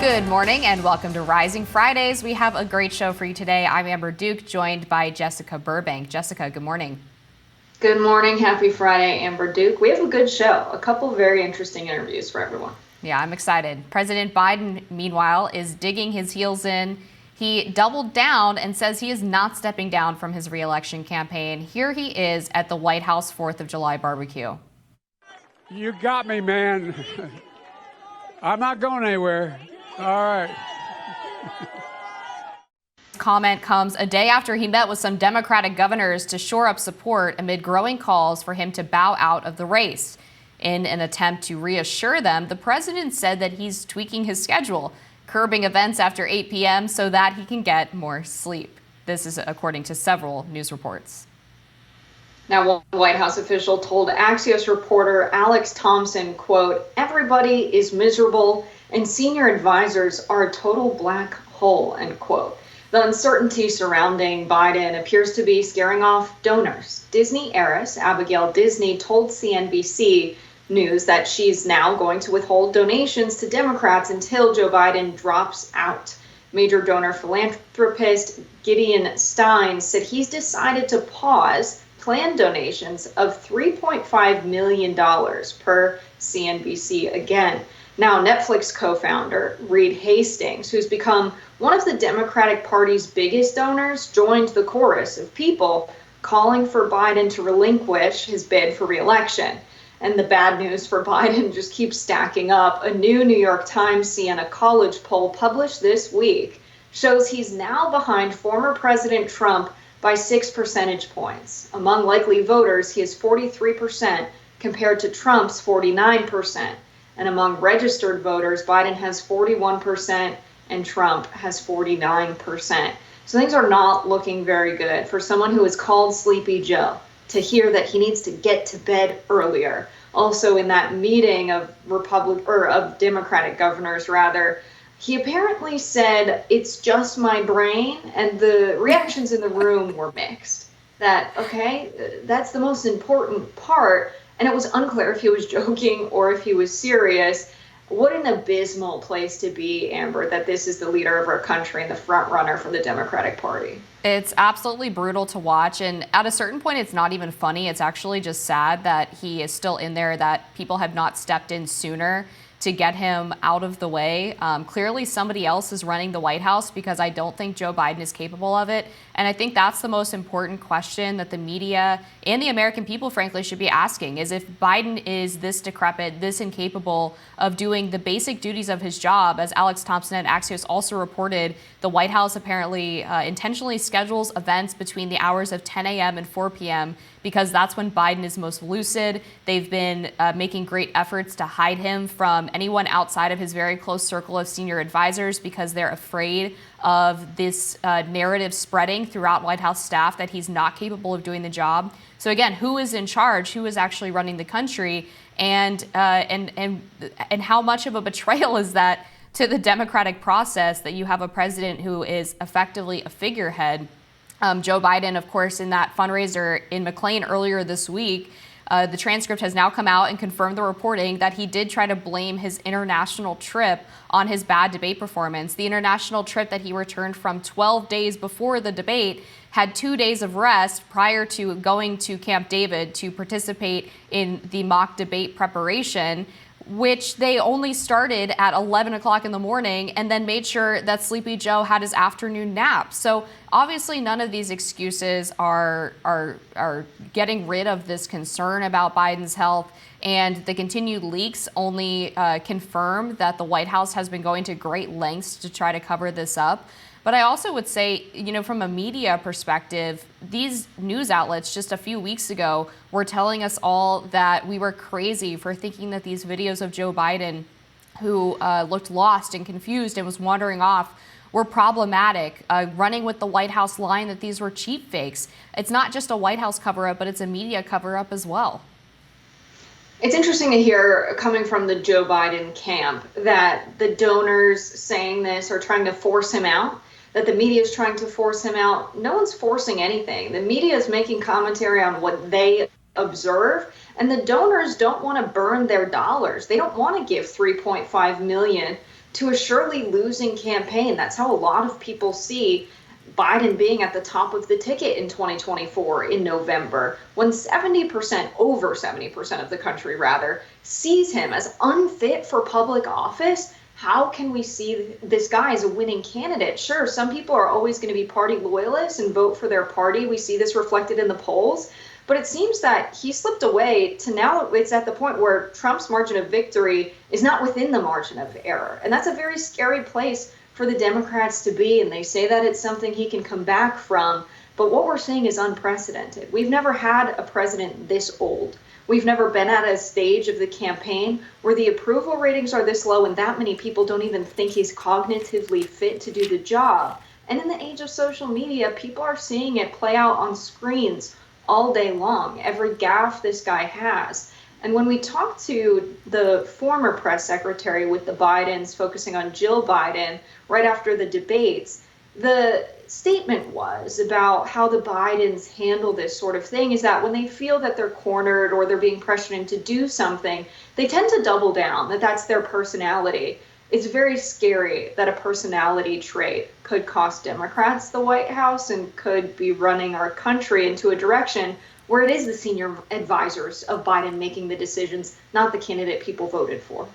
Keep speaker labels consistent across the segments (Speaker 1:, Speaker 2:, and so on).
Speaker 1: Good morning and welcome to Rising Fridays. We have a great show for you today. I'm Amber Duke, joined by Jessica Burbank. Jessica, good morning.
Speaker 2: Good morning. Happy Friday, Amber Duke. We have a good show, a couple very interesting interviews for everyone.
Speaker 1: Yeah, I'm excited. President Biden, meanwhile, is digging his heels in. He doubled down and says he is not stepping down from his re-election campaign. Here he is at the White House 4th of July barbecue.
Speaker 3: You got me, man. I'm not going anywhere. All right.
Speaker 1: Comment comes a day after he met with some Democratic governors to shore up support amid growing calls for him to bow out of the race. In an attempt to reassure them, the president said that he's tweaking his schedule, curbing events after 8 p.m. so that he can get more sleep. This is according to several news reports.
Speaker 2: Now, one White House official told Axios reporter Alex Thompson, quote, "Everybody is miserable and senior advisors are a total black hole," end quote. The uncertainty surrounding Biden appears to be scaring off donors. Disney heiress Abigail Disney told CNBC News that she's now going to withhold donations to Democrats until Joe Biden drops out. Major donor philanthropist Gideon Stein said he's decided to pause planned donations of $3.5 million per CNBC again. Now, Netflix co-founder Reed Hastings, who's become one of the Democratic Party's biggest donors, joined the chorus of people calling for Biden to relinquish his bid for re-election. And the bad news for Biden just keeps stacking up. A new New York Times Siena College poll published this week shows he's now behind former President Trump by 6 percentage points. Among likely voters, he is 43% compared to Trump's 49%. And among registered voters, Biden has 41% and Trump has 49%. So things are not looking very good for someone who is called Sleepy Joe to hear that he needs to get to bed earlier. Also, in that meeting of Democratic governors, he apparently said, "It's just my brain," and the reactions in the room were mixed. That, okay, that's the most important part. And it was unclear if he was joking or if he was serious. What an abysmal place to be, Amber, that this is the leader of our country and the front runner for the Democratic Party.
Speaker 1: It's absolutely brutal to watch. And at a certain point, it's not even funny. It's actually just sad that he is still in there, that people have not stepped in sooner to get him out of the way. Clearly, somebody else is running the White House because I don't think Joe Biden is capable of it. And I think that's the most important question that the media and the American people, frankly, should be asking, is if Biden is this decrepit, this incapable of doing the basic duties of his job. As Alex Thompson at Axios also reported, the White House apparently intentionally schedules events between the hours of 10 a.m. and 4 p.m. because that's when Biden is most lucid. They've been making great efforts to hide him from anyone outside of his very close circle of senior advisors because they're afraid of this narrative spreading throughout White House staff that he's not capable of doing the job. So again, who is in charge? Who is actually running the country? And how much of a betrayal is that to the democratic process that you have a president who is effectively a figurehead? Joe Biden, of course, in that fundraiser in McLean earlier this week, the transcript has now come out and confirmed the reporting that he did try to blame his international trip on his bad debate performance. The international trip that he returned from 12 days before the debate had 2 days of rest prior to going to Camp David to participate in the mock debate preparation, which they only started at 11 o'clock in the morning and then made sure that Sleepy Joe had his afternoon nap. So obviously none of these excuses are getting rid of this concern about Biden's health, and the continued leaks only confirm that the White House has been going to great lengths to try to cover this up. But I also would say, from a media perspective, these news outlets just a few weeks ago were telling us all that we were crazy for thinking that these videos of Joe Biden, who looked lost and confused and was wandering off, were problematic, running with the White House line that these were cheap fakes. It's not just a White House cover-up, but it's a media cover-up as well.
Speaker 2: It's interesting to hear coming from the Joe Biden camp that the donors saying this are trying to force him out, that the media is trying to force him out. No one's forcing anything. The media is making commentary on what they observe, and the donors don't want to burn their dollars. They don't want to give $3.5 million to a surely losing campaign. That's how a lot of people see Biden being at the top of the ticket in 2024 in November, when 70%, over 70% of the country rather, sees him as unfit for public office. How can we see this guy as a winning candidate? Sure, some people are always going to be party loyalists and vote for their party. We see this reflected in the polls. But it seems that he slipped away to now it's at the point where Trump's margin of victory is not within the margin of error. And that's a very scary place for the Democrats to be. And they say that it's something he can come back from. But what we're seeing is unprecedented. We've never had a president this old. We've never been at a stage of the campaign where the approval ratings are this low and that many people don't even think he's cognitively fit to do the job. And in the age of social media, people are seeing it play out on screens all day long, every gaffe this guy has. And when we talk to the former press secretary with the Bidens, focusing on Jill Biden right after the debates, the statement was about how the Bidens handle this sort of thing is that when they feel that they're cornered or they're being pressured into do something, they tend to double down, that that's their personality. It's very scary that a personality trait could cost Democrats the White House and could be running our country into a direction where it is the senior advisors of Biden making the decisions, not the candidate people voted for.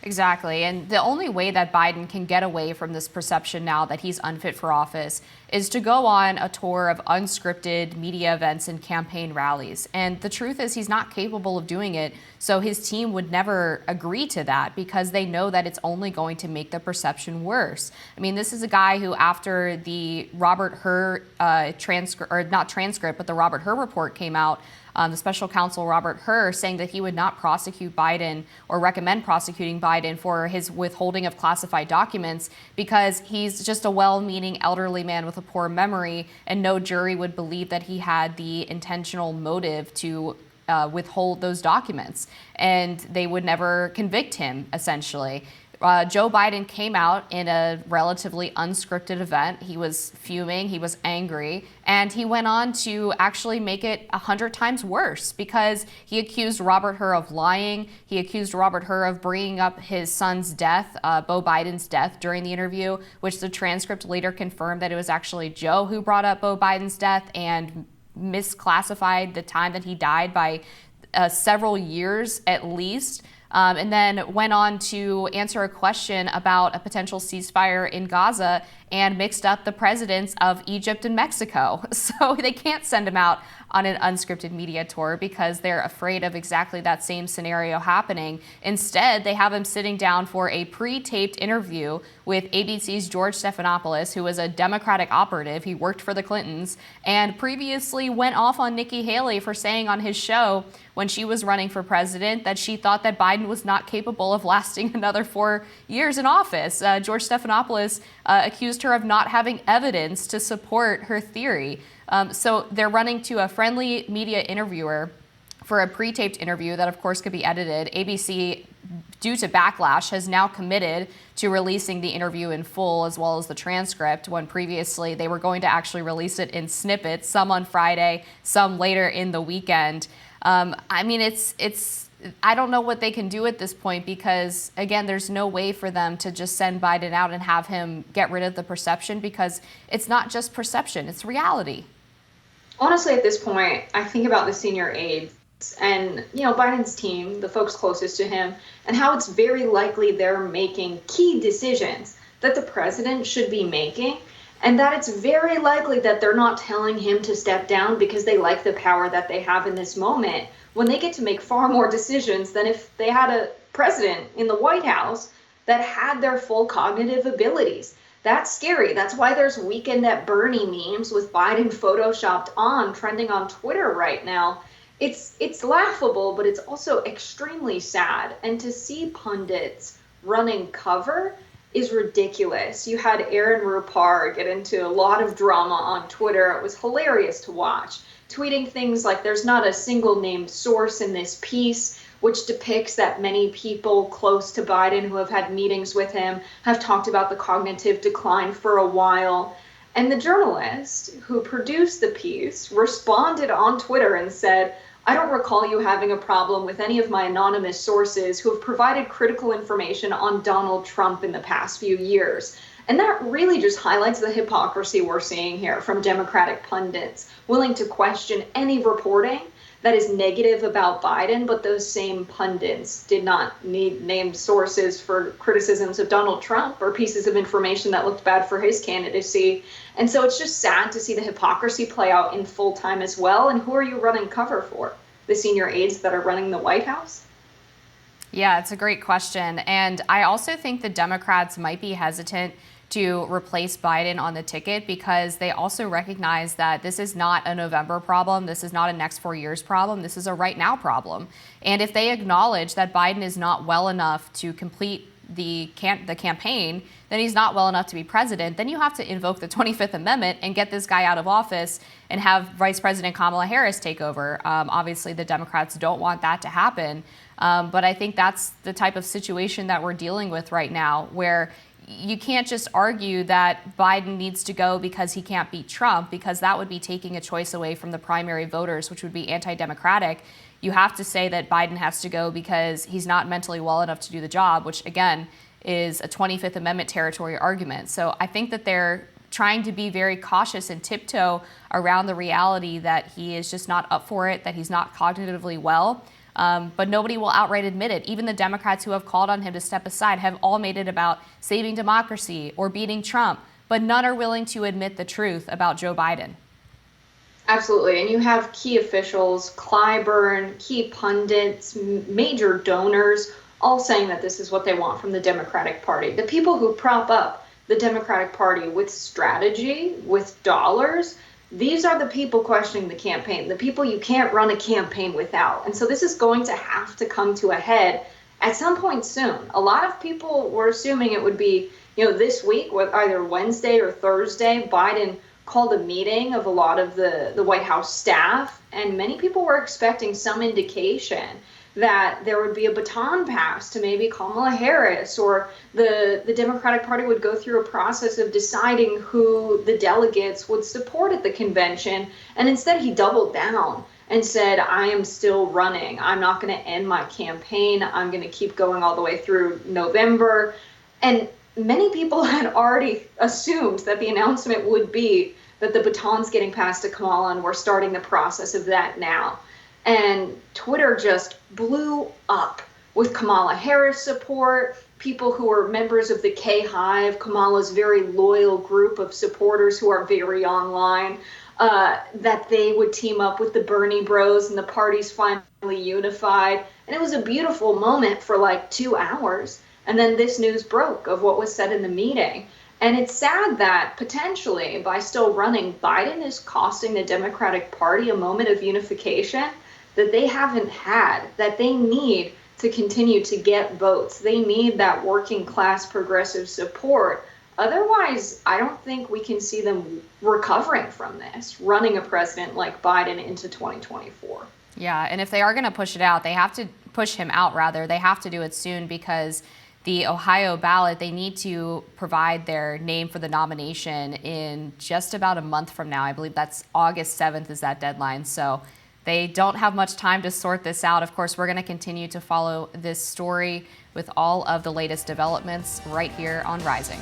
Speaker 1: Exactly. And the only way that Biden can get away from this perception now that he's unfit for office is to go on a tour of unscripted media events and campaign rallies. And the truth is he's not capable of doing it. So his team would never agree to that because they know that it's only going to make the perception worse. I mean, this is a guy who, after the Robert Hur the Robert Hur report came out, the special counsel Robert Hur saying that he would not prosecute Biden or recommend prosecuting Biden for his withholding of classified documents because he's just a well-meaning elderly man with a poor memory, and no jury would believe that he had the intentional motive to withhold those documents, and they would never convict him, essentially. Joe Biden came out in a relatively unscripted event. He was fuming, he was angry, and he went on to actually make it 100 times worse because he accused Robert Hur of lying. He accused Robert Hur of bringing up his son's death, Beau Biden's death, during the interview, which the transcript later confirmed that it was actually Joe who brought up Beau Biden's death and misclassified the time that he died by several years at least. And then went on to answer a question about a potential ceasefire in Gaza and mixed up the presidents of Egypt and Mexico. So they can't send him out on an unscripted media tour because they're afraid of exactly that same scenario happening. Instead, they have him sitting down for a pre-taped interview with ABC's George Stephanopoulos, who was a Democratic operative. He worked for the Clintons and previously went off on Nikki Haley for saying on his show when she was running for president that she thought that Biden was not capable of lasting another 4 years in office. George Stephanopoulos accused her of not having evidence to support her theory. So they're running to a friendly media interviewer for a pre-taped interview that, of course, could be edited. ABC, due to backlash, has now committed to releasing the interview in full as well as the transcript, when previously they were going to actually release it in snippets, some on Friday, some later in the weekend. I mean, I don't know what they can do at this point because, again, there's no way for them to just send Biden out and have him get rid of the perception because it's not just perception, it's reality.
Speaker 2: Honestly, at this point, I think about the senior aides and, Biden's team, the folks closest to him, and how it's very likely they're making key decisions that the president should be making, and that it's very likely that they're not telling him to step down because they like the power that they have in this moment, when they get to make far more decisions than if they had a president in the White House that had their full cognitive abilities. That's scary. That's why there's Weekend at Bernie memes with Biden photoshopped on trending on Twitter right now. It's laughable, but it's also extremely sad. And to see pundits running cover is ridiculous. You had Aaron Rupar get into a lot of drama on Twitter. It was hilarious to watch, tweeting things like there's not a single named source in this piece, which depicts that many people close to Biden who have had meetings with him have talked about the cognitive decline for a while. And the journalist who produced the piece responded on Twitter and said, I don't recall you having a problem with any of my anonymous sources who have provided critical information on Donald Trump in the past few years. And that really just highlights the hypocrisy we're seeing here from Democratic pundits, willing to question any reporting that is negative about Biden, but those same pundits did not need named sources for criticisms of Donald Trump or pieces of information that looked bad for his candidacy. And so it's just sad to see the hypocrisy play out in full time as well. And who are you running cover for? The senior aides that are running the White House?
Speaker 1: Yeah, it's a great question. And I also think the Democrats might be hesitant to replace Biden on the ticket because they also recognize that this is not a November problem. This is not a next 4 years problem. This is a right now problem. And if they acknowledge that Biden is not well enough to complete the campaign, then he's not well enough to be president, then you have to invoke the 25th Amendment and get this guy out of office and have Vice President Kamala Harris take over. Obviously, the Democrats don't want that to happen. But I think that's the type of situation that we're dealing with right now, where you can't just argue that Biden needs to go because he can't beat Trump, because that would be taking a choice away from the primary voters, which would be anti-democratic. You have to say that Biden has to go because he's not mentally well enough to do the job, which again is a 25th Amendment territory argument. So I think that they're trying to be very cautious and tiptoe around the reality that he is just not up for it, that he's not cognitively well. But nobody will outright admit it. Even the Democrats who have called on him to step aside have all made it about saving democracy or beating Trump, but none are willing to admit the truth about Joe Biden.
Speaker 2: Absolutely. And you have key officials, Clyburn, key pundits, major donors, all saying that this is what they want from the Democratic Party. The people who prop up the Democratic Party with strategy, with dollars, these are the people questioning the campaign, the people you can't run a campaign without. And so this is going to have to come to a head at some point soon. A lot of people were assuming it would be, this week, either Wednesday or Thursday. Biden called a meeting of a lot of the White House staff, and many people were expecting some indication that there would be a baton pass to maybe Kamala Harris, or the Democratic Party would go through a process of deciding who the delegates would support at the convention. And instead he doubled down and said, I am still running. I'm not going to end my campaign. I'm going to keep going all the way through November. And many people had already assumed that the announcement would be that the baton's getting passed to Kamala and we're starting the process of that now. And Twitter just blew up with Kamala Harris support, people who are members of the K-Hive, Kamala's very loyal group of supporters who are very online, that they would team up with the Bernie Bros and the party's finally unified. And it was a beautiful moment for like 2 hours. And then this news broke of what was said in the meeting. And it's sad that potentially by still running, Biden is costing the Democratic Party a moment of unification that they haven't had, that they need to continue to get votes. They need that working class progressive support. Otherwise, I don't think we can see them recovering from this, running a president like Biden into 2024.
Speaker 1: Yeah, and if they are going to push it out, they have to push him out, rather. They have to do it soon, because the Ohio ballot, they need to provide their name for the nomination in just about a month from now. I believe that's August 7th is that deadline. So they don't have much time to sort this out. Of course, we're going to continue to follow this story with all of the latest developments right here on Rising.